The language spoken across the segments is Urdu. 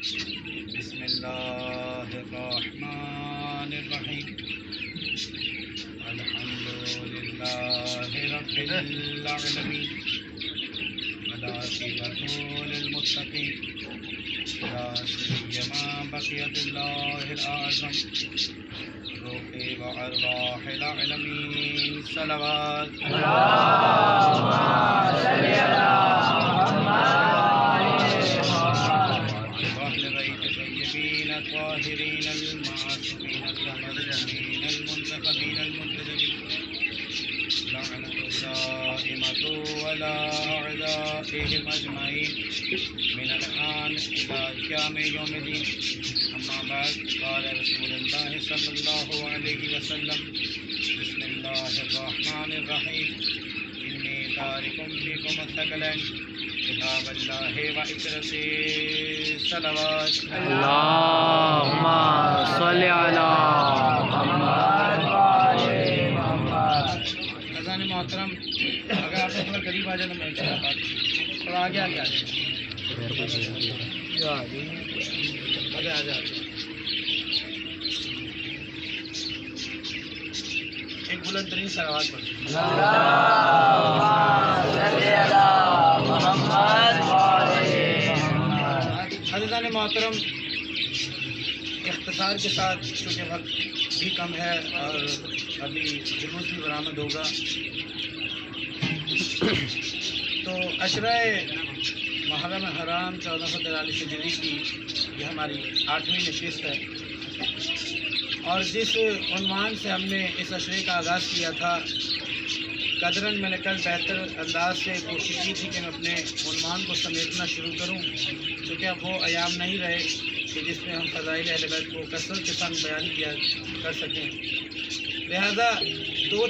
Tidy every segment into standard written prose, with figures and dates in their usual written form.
بسم اللہ الرحمن الرحیم الحمد للہ رب العالمین والعاقبۃ للمتقین لا سیما بقیۃ اللہ الاعظم روح و ارواح العالمین صلوات اللهم صل على وأهل بيت الطيبين الطاهرين المعصومين المهديين المنتخبين المنتجبين لعنة دائمة على أعدائهم أجمعين من الآن إلى قيام يوم الدين. أما بعد قال رسول الله صلى الله عليه وسلم بسم الله الرحمن الرحيم إني تارك فيكم الثقلين کتاب اللہ و عترتی صلوات اللهم صل على محمد. نظران محترم، اگر آپ تھوڑا قریب آ جائے تو میں انشاءاللہ بات تھوڑا آگے آ جائے. ایک بلند ترین صلوات پڑھیں. عزیزان محترم، اختصار کے ساتھ چونکہ وقت بھی کم ہے اور ابھی جلوس بھی برآمد ہوگا، تو عشرہ محرم حرام 1443 ہجری کی یہ ہماری 8ویں نشست ہے، اور جس عنوان سے ہم نے اس عشرے کا آغاز کیا تھا، قدراً میں نے کل بہتر انداز سے کوشش کی تھی کہ میں اپنے عنوان کو سمیٹنا شروع کروں، کیونکہ اب وہ ایام نہیں رہے کہ جس میں ہم فضائل اہل بیت کو کثرت کے ساتھ بیان کیا کر سکیں. لہذا دو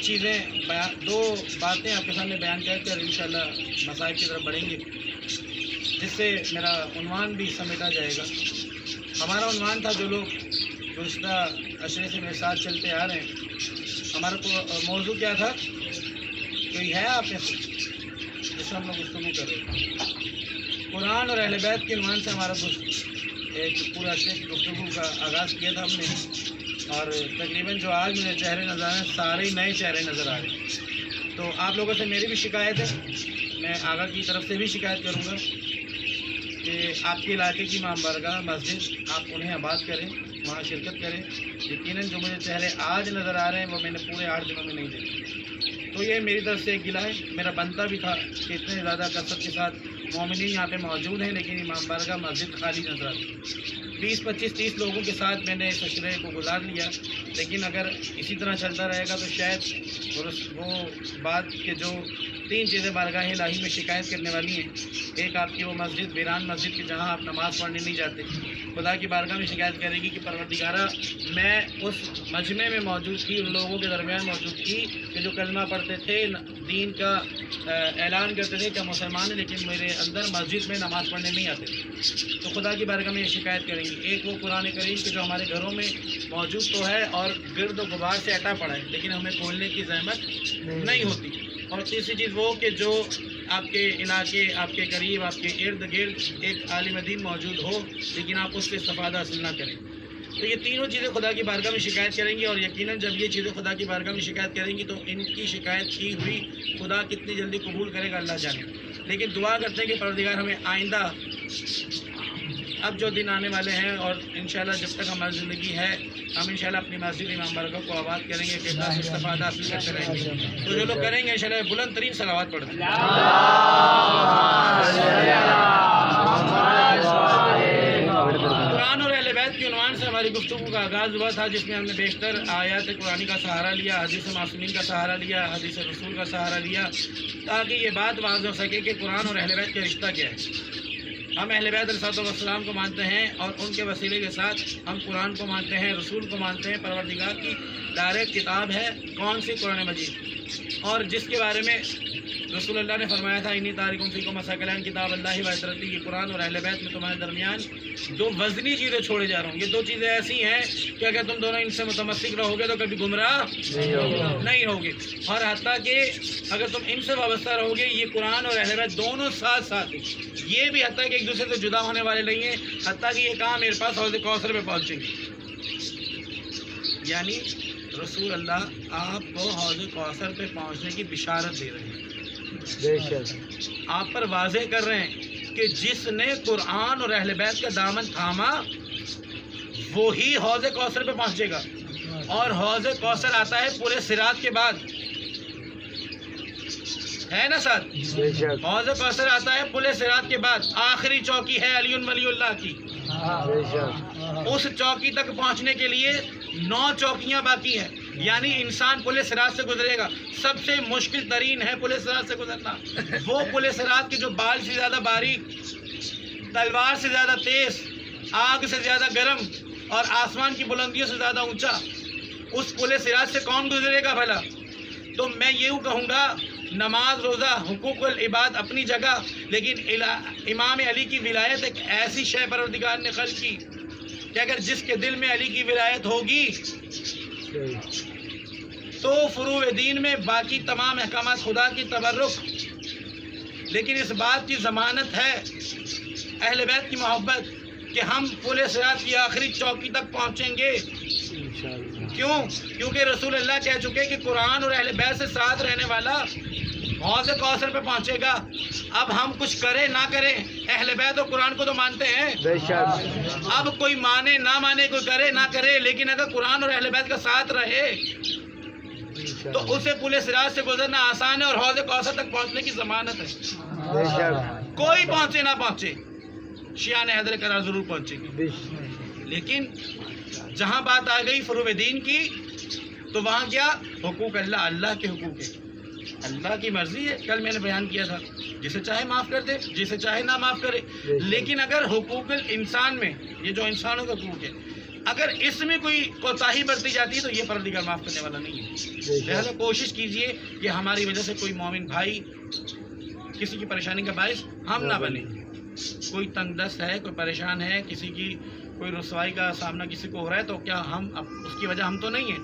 باتیں آپ کے سامنے بیان کر کر انشاءاللہ مسائل کی طرف بڑھیں گے، جس سے میرا عنوان بھی سمیٹا جائے گا. ہمارا عنوان تھا، جو لوگ گزشتہ عشرے سے میرے ساتھ چلتے آ رہے ہیں، ہمارا موضوع کیا تھا؟ کوئی ہے آپ میں سے جس سے ہم لوگ گفتگو کر رہے ہیں؟ قرآن اور اہل بیت کے عنوان سے ہمارا ایک پورا عشرے کی گفتگو کا آغاز کیا تھا ہم نے، اور تقریباً جو آج مجھے چہرے نظر آ رہے ہیں سارے نئے چہرے نظر آ رہے ہیں. تو آپ لوگوں سے میری بھی شکایت ہے، میں آگا کی طرف سے بھی شکایت کروں گا کہ آپ کے علاقے کی امام بارگاہ مسجد آپ انہیں آباد کریں، وہاں شرکت کریں. یقیناً جو مجھے چہرے آج نظر آ رہے ہیں وہ میں نے پورے 8 دنوں میں نہیں دیکھے. تو یہ میری طرف سے ایک گلہ ہے. میرا بنتا بھی تھا کہ اتنے زیادہ کثرت کے ساتھ مومنین یہاں پہ موجود ہیں، لیکن امام بارگاہ مسجد خالی نظر آتی ہے. 20 25 30 لوگوں کے ساتھ میں نے اس عشرے کو گزار لیا، لیکن اگر اسی طرح چلتا رہے گا تو شاید وہ بات کہ جو 3 چیزیں بارگاہ الہی میں شکایت کرنے والی ہیں. ایک آپ کی وہ مسجد ویران مسجد کی جہاں آپ نماز پڑھنے نہیں جاتے، خدا کی بارگاہ میں شکایت کرے گی کہ پروردگارہ میں اس مجمع میں موجود تھی، ان لوگوں کے درمیان موجود تھی کہ جو کلمہ پڑھتے تھے، دین کا اعلان کرتے تھے کہ مسلمان ہیں، لیکن میرے اندر مسجد میں نماز پڑھنے نہیں آتے تھے. تو خدا کی بارگاہ میں یہ شکایت کریں گی. ایک وہ قرآن کریم کہ جو ہمارے گھروں میں موجود تو ہے اور گرد و غبار سے اٹا پڑا ہے، لیکن ہمیں کھولنے کی زحمت نہیں ہوتی. اور تیسری چیز وہ کہ جو آپ کے علاقے، آپ کے قریب، آپ کے ارد گرد ایک عالم دین موجود ہو، لیکن آپ اس سے استفادہ حاصل نہ کریں. تو یہ تینوں چیزیں خدا کی بارگاہ میں شکایت کریں گی، اور یقیناً جب یہ چیزیں خدا کی بارگاہ میں شکایت کریں گی تو ان کی شکایت کی ہوئی خدا کتنی جلدی قبول کرے گا اللہ جانے. لیکن دعا کرتے ہیں کہ پروردگار ہمیں آئندہ اب جو دن آنے والے ہیں، اور انشاءاللہ جب تک ہماری زندگی ہے، ہم انشاءاللہ اپنی مسجد امام بارگاہ کو آباد کریں گے کہ اس استفادہ حاصل کرتے رہیں گے. تو جو لوگ کریں گے انشاءاللہ بلند ترین صلوات پڑھتے ہیں. قرآن اور اہل بیت کے عنوان سے ہماری گفتگو کا آغاز ہوا تھا، جس میں ہم نے بیشتر آیات قرآنی کا سہارا لیا، حدیث معصومین کا سہارا لیا، حدیث رسول کا سہارا لیا، تاکہ یہ بات واضح ہو سکے کہ قرآن اور اہل بیت کا رشتہ کیا ہے. ہم اہل بیت علیہ السلام کو مانتے ہیں، اور ان کے وسیلے کے ساتھ ہم قرآن کو مانتے ہیں، رسول کو مانتے ہیں. پروردگار کی ڈائریکٹ کتاب ہے کون سی؟ قرآن مجید. اور جس کے بارے میں رسول اللہ نے فرمایا تھا انی تارکم فیکم مساکلین کتاب اللہ و عترتی، یہ قرآن اور اہل بیت میں تمہارے درمیان دو وزنی چیزیں چھوڑے جا رہا ہوں. یہ دو چیزیں ایسی ہیں کہ اگر تم دونوں ان سے متمسک رہو گے تو کبھی گمراہ نہیں ہوگے. اور حتیٰ کہ اگر تم ان سے وابستہ رہو گے، یہ قرآن اور اہل بیت دونوں ساتھ ساتھ ہیں. یہ بھی حتیٰ کہ ایک دوسرے سے جدا ہونے والے نہیں ہیں، حتیٰ کہ یہ کام میرے پاس حوض کوثر پہ پہنچیں گے. یعنی رسول اللہ آپ کو حوض کوثر پہ پہنچنے کی بشارت دے رہے ہیں، آپ پر واضح کر رہے ہیں کہ جس نے قرآن اور اہل بیت کا دامن تھاما وہی حوض کوثر پہ پہنچے گا. اور حوض کوثر آتا ہے پورے صراط کے بعد، ہے نا سر؟ حوض کوثر آتا ہے پورے صراط کے بعد. آخری چوکی ہے علی ولی اللہ کی. اس چوکی تک پہنچنے کے لیے 9 چوکیاں باقی ہیں. یعنی انسان پل صراط سے گزرے گا. سب سے مشکل ترین ہے پل صراط سے گزرنا. وہ پل صراط کے جو بال سے زیادہ باریک، تلوار سے زیادہ تیز، آگ سے زیادہ گرم اور آسمان کی بلندیوں سے زیادہ اونچا، اس پل صراط سے کون گزرے گا بھلا؟ تو میں یوں کہوں گا، نماز روزہ حقوق العباد اپنی جگہ، لیکن امام علی کی ولایت ایک ایسی شے پروردگار نے خلق کی کہ اگر جس کے دل میں علی کی ولایت ہوگی تو فروع دین میں باقی تمام احکامات خدا کی تبرک. لیکن اس بات کی ضمانت ہے اہل بیت کی محبت کہ ہم پل صراط کی آخری چوکی تک پہنچیں گے. کیوں؟ کیونکہ رسول اللہ کہہ چکے کہ قرآن اور اہل بیت سے ساتھ رہنے والا حوض کوثر پہ پہنچے گا. اب ہم کچھ کریں نہ کریں، اہل بیت اور قرآن کو تو مانتے ہیں. اب کوئی مانے نہ مانے، کوئی کرے نہ کرے، لیکن اگر قرآن اور اہل بیت کا ساتھ رہے تو اسے پل صراط سے گزرنا آسان ہے اور حوض کوثر تک پہنچنے کی ضمانت ہے. کوئی پہنچے نہ پہنچے، شیعان حیدر کرار ضرور پہنچے گی. لیکن جہاں بات آ گئی فروع دین کی تو وہاں کیا حقوق اللہ، اللہ کے حقوق ہے، اللہ کی مرضی ہے. کل میں نے بیان کیا تھا، جسے چاہے معاف کر دے، جسے چاہے نہ معاف کرے. لیکن اگر حقوق انسان میں، یہ جو انسانوں کا حقوق ہے، اگر اس میں کوئی کوتاہی برتی جاتی ہے تو یہ پروردگار معاف کرنے والا نہیں ہے. لہذا کوشش کیجئے کہ ہماری وجہ سے کوئی مومن بھائی کسی کی پریشانی کا باعث ہم نہ بنے. کوئی تنگ دست ہے، کوئی پریشان ہے، کسی کی کوئی رسوائی کا سامنا کسی کو ہو رہا ہے تو کیا ہم اس کی وجہ ہم تو نہیں ہیں؟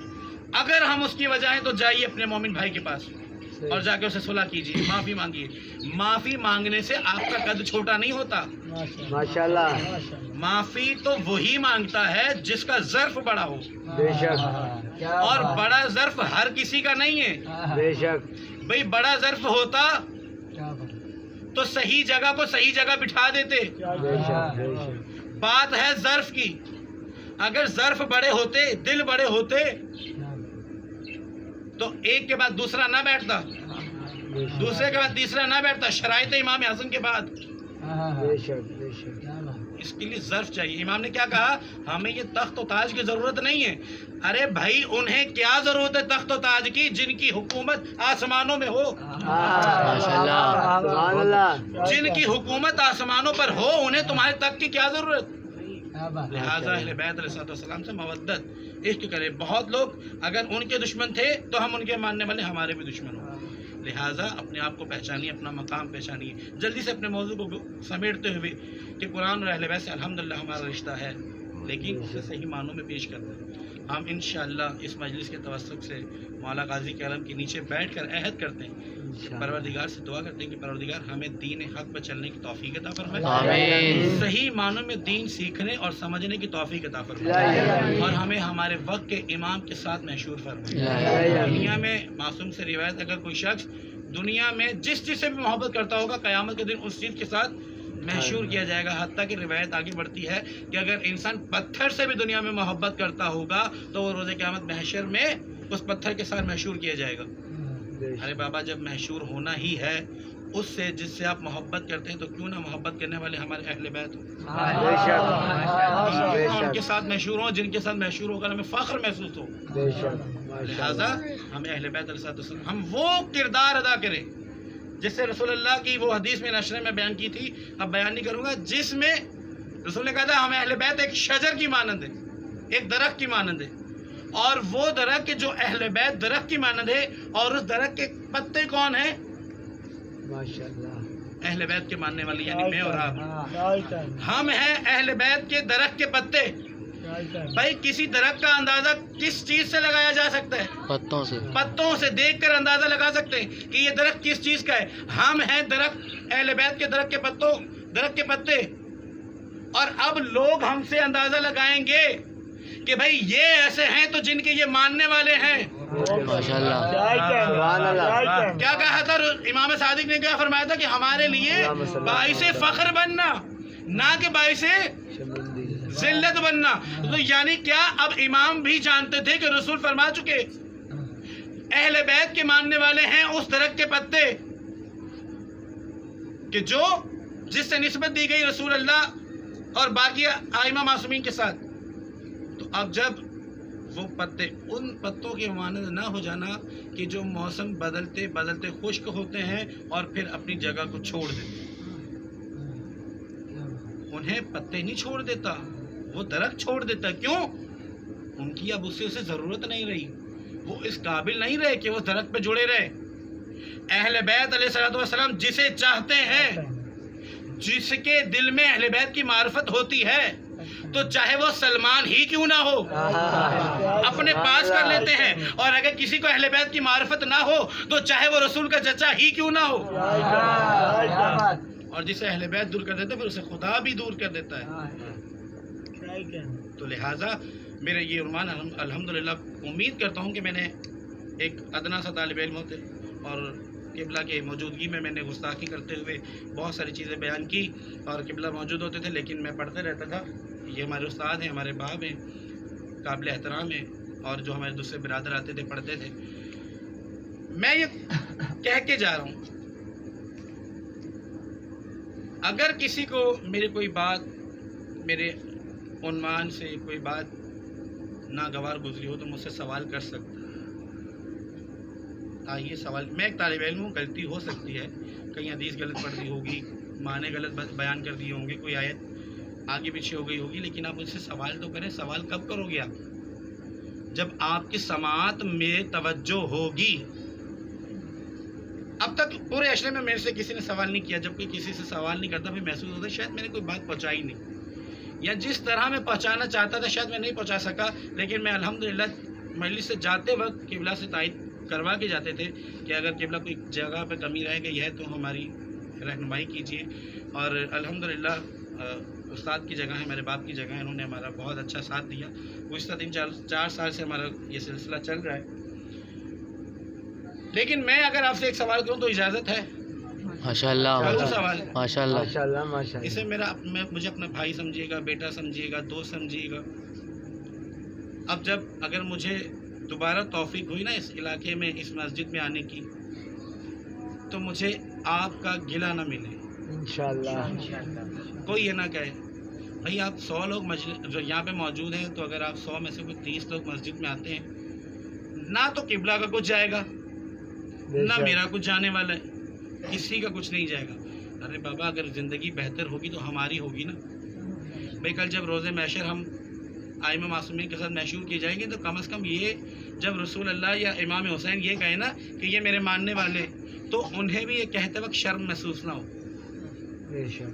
اگر ہم اس کی وجہ ہیں تو جائیے اپنے مومن بھائی کے پاس اور جا کے اسے صلح کیجیے، معافی مانگیے. معافی مانگنے سے آپ کا قد چھوٹا نہیں ہوتا. ماشاءاللہ. معافی تو وہی مانگتا ہے جس کا ظرف بڑا ہو، بے شک. اور بڑا ظرف ہر کسی کا نہیں ہے. بے شک. بھئی بڑا ظرف ہوتا تو صحیح جگہ کو صحیح جگہ بٹھا دیتے. بے شک. بے شک. بات ہے ظرف کی. اگر ظرف بڑے ہوتے، دل بڑے ہوتے تو ایک کے بعد دوسرا نہ بیٹھتا، دوسرے کے بعد تیسرا نہ بیٹھتا، شرائط امام حسن کے بعد. بے شک. بے شک. اس کے لیے ظرف چاہیے. امام نے کیا کہا؟ ہمیں یہ تخت و تاج کی ضرورت نہیں ہے. ارے بھائی انہیں کیا ضرورت ہے تخت و تاج کی جن کی حکومت آسمانوں میں ہو؟ سبحان اللہ. جن کی حکومت آسمانوں پر ہو انہیں تمہارے تخت کی کیا ضرورت؟ لہٰذا اہل بیت علیہ السلام سے مودت عشق کرے. بہت لوگ اگر ان کے دشمن تھے تو ہم ان کے ماننے والے ہمارے بھی دشمن ہوں. لہٰذا اپنے آپ کو پہچانیے، اپنا مقام پہچانیے. جلدی سے اپنے موضوع کو سمیٹتے ہوئے کہ قرآن اور اہل بیت سے الحمدللہ ہمارا رشتہ ہے، لیکن اسے صحیح معنوں میں پیش کرتے ہیں. ہم انشاءاللہ اس مجلس کے توسط سے مولا قاضی کے علم کے نیچے بیٹھ کر عہد کرتے ہیں کہ پروردگار سے دعا کرتے ہیں کہ پروردگار ہمیں دین حق پر چلنے کی توفیق عطا فرمائے، آمین. صحیح معنوں میں دین سیکھنے اور سمجھنے کی توفیق عطا فرمائے، اور ہمیں ہمارے وقت کے امام کے ساتھ محشور فرمائے. دنیا میں معصوم سے روایت اگر کوئی شخص دنیا میں جس چیز سے بھی محبت کرتا ہوگا قیامت کے دن اس چیز کے ساتھ محشور کیا جائے گا. حتیٰ کہ روایت آگے بڑھتی ہے کہ اگر انسان پتھر سے بھی دنیا میں محبت کرتا ہوگا تو وہ روز قیامت محشر میں اس پتھر کے ساتھ محشور کیا جائے گا. ارے بابا جب محشور ہونا ہی ہے اس سے جس سے آپ محبت کرتے ہیں تو کیوں نہ محبت کرنے والے ہمارے اہل بیت ہوں، ان کے ساتھ محشور ہوں جن کے ساتھ محشور ہو کر ہمیں فخر محسوس ہو. لہٰذا ہمیں اہل بیت علیہ السلام ہم وہ کردار ادا کریں جس سے رسول اللہ کی وہ حدیث میں نشر میں بیان کی تھی، اب بیان نہیں کروں گا، جس میں رسول نے کہا تھا ہمیں اہل بیت ایک شجر کی مانند ہے، ایک درخت کی مانند ہے. اور وہ درخت کے جو اہل بیت درخت کی مانند ہے، اور اس درخت کے پتے کون ہیں؟ ماشاءاللہ اہل بیت کے ماننے والے، یعنی میں اور آپ، ہم ہیں اہل بیت کے درخت کے پتے۔ بھائی کسی درخت کا اندازہ کس چیز سے لگایا جا سکتا ہے؟ پتوں سے۔ پتوں سے دیکھ کر اندازہ لگا سکتے ہیں کہ یہ درخت کس چیز کا ہے۔ ہم ہیں درخت، اہل بیت کے درخت کے پتے، اور اب لوگ ہم سے اندازہ لگائیں گے کہ بھائی یہ ایسے ہیں تو جن کے یہ ماننے والے ہیں۔ ماشاءاللہ۔ سبحان اللہ۔ کیا کہا تھا امام صادق نے؟ کیا فرمایا تھا کہ ہمارے لیے باعث فخر بننا، نہ کہ باعث ذلت بننا۔ تو یعنی کیا اب امام بھی جانتے تھے کہ رسول فرما چکے اہل بیت کے ماننے والے ہیں اس درخت کے پتے کہ جو جس سے نسبت دی گئی رسول اللہ اور باقی ائمہ معصومین کے ساتھ۔ تو اب جب وہ پتے ان پتوں کے مانند نہ ہو جانا کہ جو موسم بدلتے بدلتے خشک ہوتے ہیں اور پھر اپنی جگہ کو چھوڑ دیتے ہیں، انہیں پتے نہیں چھوڑ دیتا، وہ درخت چھوڑ دیتا۔ کیوں؟ ان کی اب اسے ضرورت نہیں رہی، وہ اس قابل نہیں رہے کہ وہ درخت پہ جڑے رہے۔ اہل بیت علیہ الصلوۃ والسلام جسے چاہتے ہیں، جس کے دل میں اہل بیت کی معرفت ہوتی ہے، تو چاہے وہ سلمان ہی کیوں نہ ہو اپنے پاس کر لیتے ہیں، اور اگر کسی کو اہل بیت کی معرفت نہ ہو تو چاہے وہ رسول کا چچا ہی کیوں نہ ہو، اور جسے اہل بیت دور کر دیتا ہے پھر اسے خدا بھی دور کر دیتا ہے۔ تو لہٰذا میرے یہ عنوان الحمدللہ امید کرتا ہوں کہ میں نے ایک ادنا سا طالب علم ہوتے اور قبلہ کے موجودگی میں نے گستاخی کرتے ہوئے بہت ساری چیزیں بیان کی، اور قبلہ موجود ہوتے تھے لیکن میں پڑھتے رہتا تھا۔ یہ ہمارے استاد ہیں، ہمارے باپ ہیں، قابل احترام ہیں، اور جو ہمارے دوسرے برادر آتے تھے پڑھتے تھے۔ میں یہ کہہ کے جا رہا ہوں، اگر کسی کو میری کوئی بات، میرے عنوان سے کوئی بات ناگوار گزری ہو تو مجھ سے سوال کر سکتا ہے۔ آئیے سوال، میں ایک طالب علم ہوں، غلطی ہو سکتی ہے، کہیں حدیث غلط پڑھ دی ہوگی، معنی غلط بیان کر دیے ہوں گے، کوئی آیت آگے پیچھے ہو گئی ہوگی، لیکن آپ مجھ سے سوال تو کریں۔ سوال کب کرو گے آپ؟ جب آپ کی سماعت میں توجہ ہوگی۔ اب تک پورے عشرے میں میرے سے کسی نے سوال نہیں کیا، جب کوئی کسی سے سوال نہیں کرتا پھر محسوس ہوتا ہے شاید میں نے کوئی بات پہنچائی نہیں، یا جس طرح میں پہنچانا چاہتا تھا شاید میں نہیں پہنچا سکا۔ لیکن میں الحمدللہ مجلس سے جاتے وقت قبلہ سے تائید کروا کے جاتے تھے کہ اگر قبلہ کوئی جگہ پہ کمی رہ گئی ہے تو ہماری رہنمائی کیجیے، اور الحمدللہ استاد کی جگہ ہے، میرے باپ کی جگہ ہے، انہوں نے ہمارا بہت اچھا ساتھ دیا۔ گزشتہ 3-4 سال سے ہمارا یہ سلسلہ چل رہا ہے۔ لیکن میں اگر آپ سے ایک سوال کروں تو اجازت ہے؟ ماشاءاللہ۔ کروں سوال؟ ماشاءاللہ۔ ماشاءاللہ ماشاءاللہ۔ اسے مجھے اپنا بھائی سمجھیے گا، بیٹا سمجھیے گا، دوست سمجھیے گا۔ اب جب اگر مجھے دوبارہ توفیق ہوئی نا اس علاقے میں، اس مسجد میں آنے کی، تو مجھے آپ کا گلہ نہ ملے، انشاءاللہ۔ کوئی یہ نہ کہے بھائی آپ 100 لوگ جو یہاں پہ موجود ہیں، تو اگر آپ 100 میں سے کوئی 30 لوگ مسجد میں آتے ہیں، نہ تو قبلہ کا کچھ جائے گا، نہ میرا کچھ جانے والا ہے، کسی کا کچھ نہیں جائے گا۔ ارے بابا اگر زندگی بہتر ہوگی تو ہماری ہوگی نا بھائی۔ کل جب روز محشر ہم ائمہ معصومین کے ساتھ محشور کیے جائیں گے تو کم از کم یہ جب رسول اللہ یا امام حسین یہ کہیں نا کہ یہ میرے ماننے والے، تو انہیں بھی یہ کہتے وقت شرم محسوس نہ ہو، بے شک۔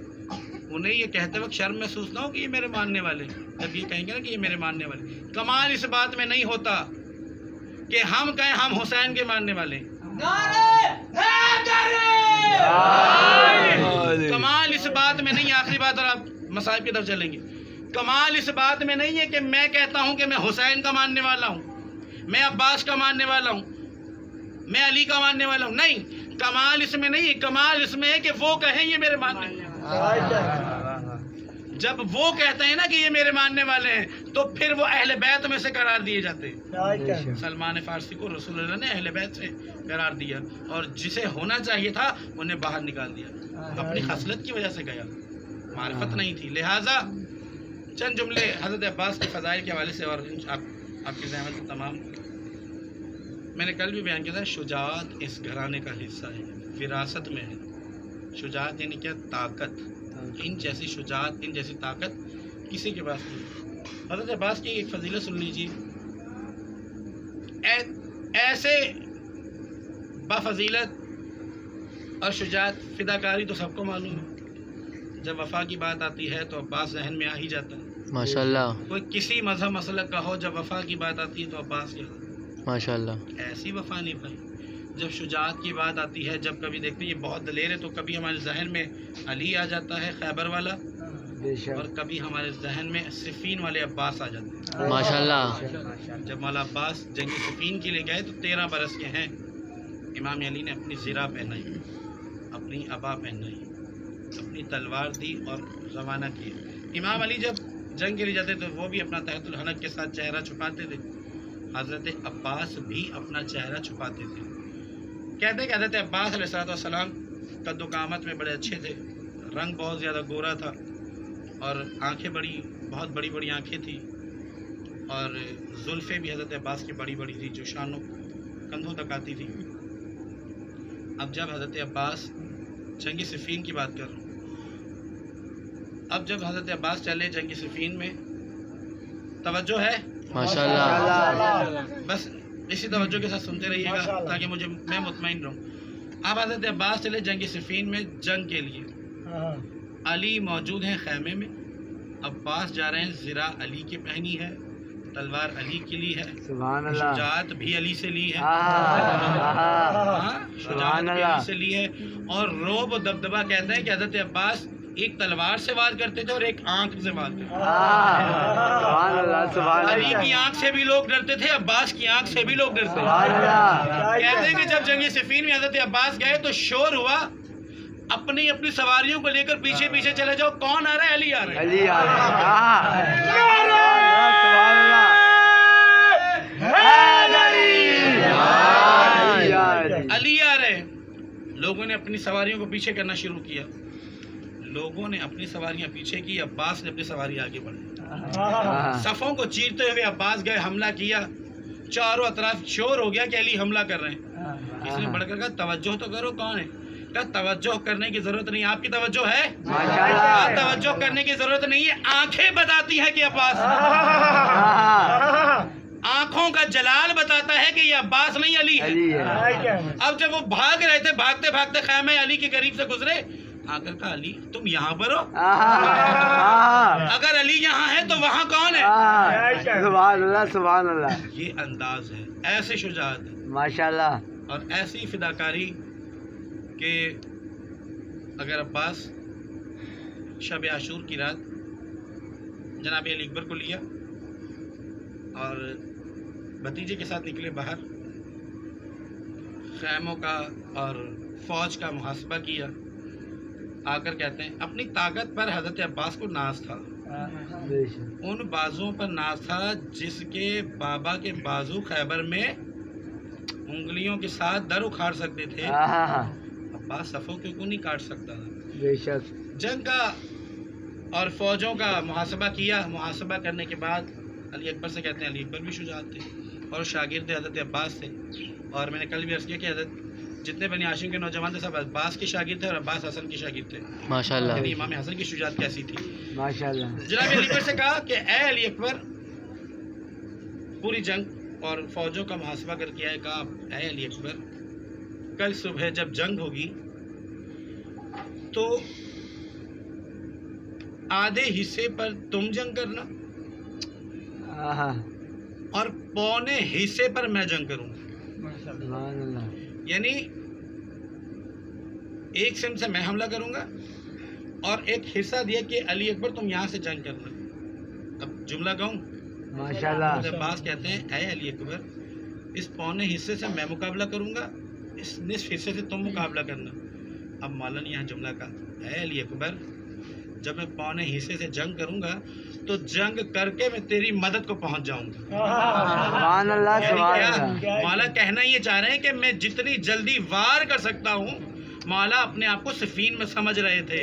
انہیں یہ کہتے وقت شرم محسوس نہ ہو کہ یہ میرے ماننے والے۔ جب یہ کہیں گے نا کہ یہ میرے ماننے والے، کمال اس بات میں نہیں ہوتا کہ ہم کہیں ہم حسین کے ماننے والے، کمال اس بات میں نہیں۔ آخری بات، اور آپ مصائب کی طرف چلیں گے، کمال اس بات میں نہیں ہے کہ میں کہتا ہوں کہ میں حسین کا ماننے والا ہوں، میں عباس کا ماننے والا ہوں، میں علی کا ماننے والا ہوں، نہیں، کمال اس میں نہیں ہے۔ کمال اس میں ہے کہ وہ کہیں یہ میرے ماننے والے ہیں۔ جب وہ کہتے ہیں نا کہ یہ میرے ماننے والے ہیں تو پھر وہ اہل بیت میں سے قرار دیے جاتے ہیں۔ سلمان فارسی کو رسول اللہ نے اہل بیت سے قرار دیا، اور جسے ہونا چاہیے تھا انہیں باہر نکال دیا، اپنی خصلت کی وجہ سے گیا، معرفت نہیں تھی۔ لہٰذا چند جملے حضرت عباس کے فضائل کے حوالے سے، اور آپ کی زحمت تمام، میں نے کل بھی بیان کیا تھا، شجاعت اس گھرانے کا حصہ ہے، وراثت میں ہے۔ شجاعت یعنی کیا؟ طاقت۔ ان جیسی شجاعت، ان جیسی طاقت کسی کے پاس نہیں۔ حضرت عباس کی ایک فضیلت سن لیجیے، ایسے بفضیلت اور شجاعت فداکاری تو سب کو معلوم ہے. جب وفا کی بات آتی ہے تو عباس ذہن میں آ ہی جاتا ہے. ماشاء اللہ کوئی کسی مذہب مسلک کا ہو، جب وفا کی بات آتی ہے تو عباس یاد. ماشاء اللہ ایسی وفا نہیں بھائی. جب شجاعت کی بات آتی ہے، جب کبھی دیکھتے ہیں یہ بہت دلیر ہے، تو کبھی ہمارے ذہن میں علی آ جاتا ہے خیبر والا، بے شک اور کبھی ہمارے ذہن میں صفین والے عباس آ جاتے ہیں. ماشاء اللہ جب مولا عباس جنگ صفین کے لیے گئے تو 13 برس کے ہیں. امام علی نے اپنی زرہ پہنائی، اپنی عبا پہنائی، اپنی تلوار دی اور روانہ کیے. امام علی جب جنگ کے لیے جاتے تو وہ بھی اپنا تحت الحنک کے ساتھ چہرہ چھپاتے تھے. حضرت عباس بھی اپنا چہرہ چھپاتے تھے. کہتے کہ حضرت عباس علیہ السلام قد و قامت میں بڑے اچھے تھے، رنگ بہت زیادہ گورا تھا، اور آنکھیں بہت بڑی بڑی آنکھیں تھیں، اور زلفیں بھی حضرت عباس کی بڑی بڑی تھی جو شانوں کندھوں تک آتی تھی. اب جب حضرت عباس جنگ صفین کی بات کر رہا ہوں، اب جب حضرت عباس چلے جنگ صفین میں، توجہ ہے ماشاء اللہ بس اسی توجہ کے ساتھ سنتے رہیے گا تاکہ میں مطمئن رہوں. اب حضرت عباس چلے جنگ صفین میں جنگ کے لیے. علی موجود ہیں خیمے میں، عباس جا رہے ہیں، زرہ علی کی پہنی ہے، تلوار علی کی لی ہے، سبحان اللہ شجاعت بھی علی سے لی ہے، شجاعت سبحان بھی اللہ علی سے لی ہے. اور روب و دبدبہ کہتے ہیں کہ حضرت عباس ایک تلوار سے وار کرتے تھے اور ایک آنکھ سے وار کرتے تھے. سبحان اللہ سبحان علی اللہ کی آنکھ سے بھی لوگ ڈرتے تھے، عباس کی آنکھ سے بھی لوگ ڈرتے تھے. سبحان اللہ کہتے ہیں کہ جب جنگ صفین میں حضرت عباس گئے تو شور ہوا، اپنی سواریوں کو لے کر پیچھے پیچھے چلے جاؤ. کون آ رہا ہے؟ علی آ رہا ہے. علی سبحان اللہ علی آ رہے ہیں. لوگوں نے اپنی سواریوں کو پیچھے کرنا شروع کیا، لوگوں نے اپنی سواریاں پیچھے کی، عباس نے اپنی سواری آگے بڑھی. صفوں کو چیرتے ہوئے عباس گئے، حملہ کیا، چاروں اطراف شور ہو گیا کہ علی حملہ کر رہے ہیں. اس نے بڑھ کر کہا توجہ تو کرو، کون ہے؟ کہا توجہ کرنے کی ضرورت نہیں. آپ کی توجہ ہے؟ توجہ کرنے کی ضرورت نہیں ہے. آنکھیں بتاتی ہے کہ عباس، آنکھوں کا جلال بتاتا ہے کہ یہ عباس نہیں علی ہے. اب جب وہ بھاگ رہے تھے، بھاگتے بھاگتے خیمہ علی کے قریب سے گزرے، آ کر کہا علی تم یہاں پر ہو؟ اگر علی یہاں ہے تو وہاں کون ہے؟ سبحان اللہ سبحان اللہ یہ انداز ہے، ایسے شجاعت ہے ماشاء اللہ اور ایسی فداکاری کہ اگر عباس شب عاشور کی رات جناب علی اکبر کو لیا اور بھتیجے کے ساتھ نکلے باہر، خیموں کا اور فوج کا محاسبہ کیا، آ کر کہتے ہیں اپنی طاقت پر حضرت عباس کو ناز تھا، ان بازوؤں پر ناز تھا جس کے بابا کے بازو خیبر میں انگلیوں کے ساتھ در اکھاڑ سکتے تھے، عباس صفوں کو کیوں نہیں کاٹ سکتا تھا. بے شک جنگ کا اور فوجوں کا محاسبہ کیا. محاسبہ کرنے کے بعد علی اکبر سے کہتے ہیں علی اکبر بھی شجاعت تھے اور شاگرد حضرت عباس تھے. اور میں نے کل بھی عرض کیا کہ حضرت جتنے بنی ہاشم کے نوجوان تھے سب عباس کے شاگرد تھے اور عباس حسن کے شاگرد تھے. ماشاء اللہ یعنی امام حسن کی شجاعت کیسی تھی. ماشاء اللہ جناب علی اکبر سے کہا کہ اے علی اکبر، پوری جنگ اور فوجوں کا محاسبہ کر کے آئے. کہا اے علی اکبر، کل صبح جب جنگ ہوگی تو آدھے حصے پر تم جنگ کرنا اور پونے حصے پر میں جنگ کروں. سبحان اللہ یعنی ایک سمت سے میں حملہ کروں گا اور ایک حصہ دیا کہ علی اکبر تم یہاں سے جنگ کرنا. اب جملہ کہوں؟ ماشاء اللہ عباس کہتے ہیں اے علی اکبر، اس پونے حصے سے میں مقابلہ کروں گا، اس نصف حصے سے تم مقابلہ کرنا. اب مولا نے یہاں جملہ کہا اے علی اکبر، جب میں پونے حصے سے جنگ کروں گا تو جنگ کر کے میں تیری مدد کو پہنچ جاؤں گا. سبحان اللہ یعنی سبحان کیا اللہ مولا کہنا یہ چاہ رہے ہیں کہ میں جتنی جلدی وار کر سکتا ہوں. مولا اپنے آپ کو سفین میں سمجھ رہے تھے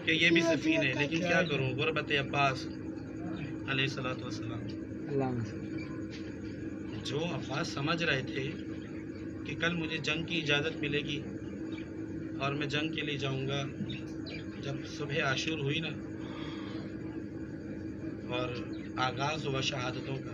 کہ یہ بھی سفین ہے، لیکن کیا کروں، غربت عباس علیہ الصلوۃ والسلام. جو عباس سمجھ رہے تھے کہ کل مجھے جنگ کی اجازت ملے گی اور میں جنگ کے لیے جاؤں گا. جب صبح عاشور ہوئی نا اور آغاز ہوا شہادتوں کا،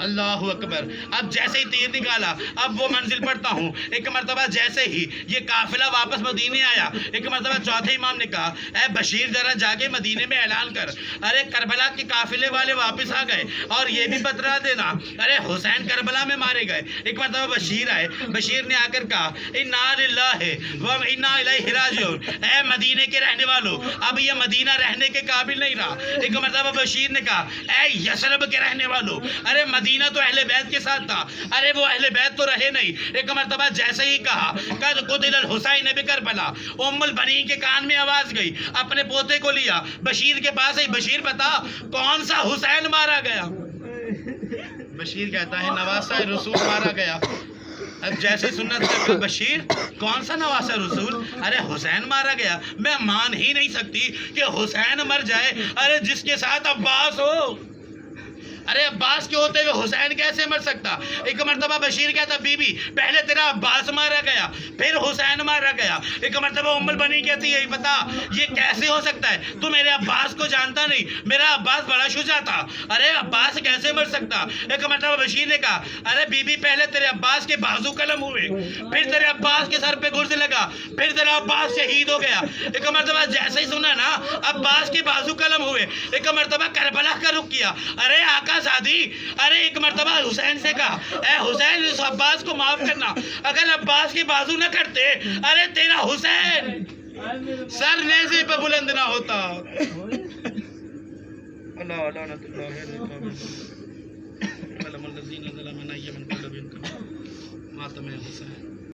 اللہ اکبر. اب جیسے ہی تیر نکالا اب وہ منزل پڑھتا ہوں. ایک مرتبہ جیسے ہی یہ قافلہ واپس مدینے آیا ایک مرتبہ چوتھے امام نے کہا اے بشیر ذرا جا کے مدینے میں اعلان کر. ارے کربلا کے قافلے والے واپس آ گئے اور یہ بھی بتلا دینا ارے حسین کربلا میں مارے گئے. ایک مرتبہ بشیر آئے. بشیر نے آ کر کہا انا للہ و انا الیہ راجعون. اے مدینے کے رہنے والوں اب یہ مدینہ رہنے کے قابل نہیں رہا. ایک مرتبہ بشیر نے کہا اے یثرب کے رہنے والوں ارے مدینہ تو اہل بیت کے ساتھ تھا ارے وہ اہل بیت تو رہے نہیں. ایک مرتبہ جیسے ہی کہا قد قتل الحسین بکربلا. ام البنین کے کان میں آواز گئی. اپنے پوتے کو لیا بشیر کے پاس ہے. بشیر بتا کون سا حسین مارا گیا؟ بشیر کہتا ہے نواسہ رسول مارا گیا. اب جیسے سنت کا بشیر کون سا نواسہ رسول؟ ارے حسین مارا گیا. میں مان ہی نہیں سکتی کہ حسین مر جائے ارے جس کے ساتھ عباس ہو. ارے عباس کے ہوتے ہوئے حسین کیسے مر سکتا؟ ایک مرتبہ بشیر کہتا بی بی پہلے تیرا عباس مارا گیا پھر حسین مارا گیا. ایک مرتبہ ام البنین کہتی ہے بتا یہ کیسے ہو سکتا ہے؟ تو میرے عباس کو جانتا نہیں. میرا عباس بڑا شجاع تھا. ارے عباس کیسے مر سکتا؟ ایک مرتبہ بشیر نے کہا ارے بی بی پہلے تیرے عباس کے بازو قلم ہوئے پھر تیرے عباس کے سر پہ گرز لگا پھر تیرا عباس شہید ہو گیا. ایک مرتبہ جیسے ہی سنا نا عباس کے بازو قلم ہوئے. ایک مرتبہ کربلا کا رخ کیا. ارے آقا زادی ارے ایک مرتبہ حسین سے کہا اے حسین اس عباس کو معاف کرنا اگر عباس کے بازو نہ کرتے ارے تیرا حسین سر نیزے پہ بلند نہ ہوتا. اللہ لعنت اللہ علیہ وسلم الذین ظلموا من ماتم حسین.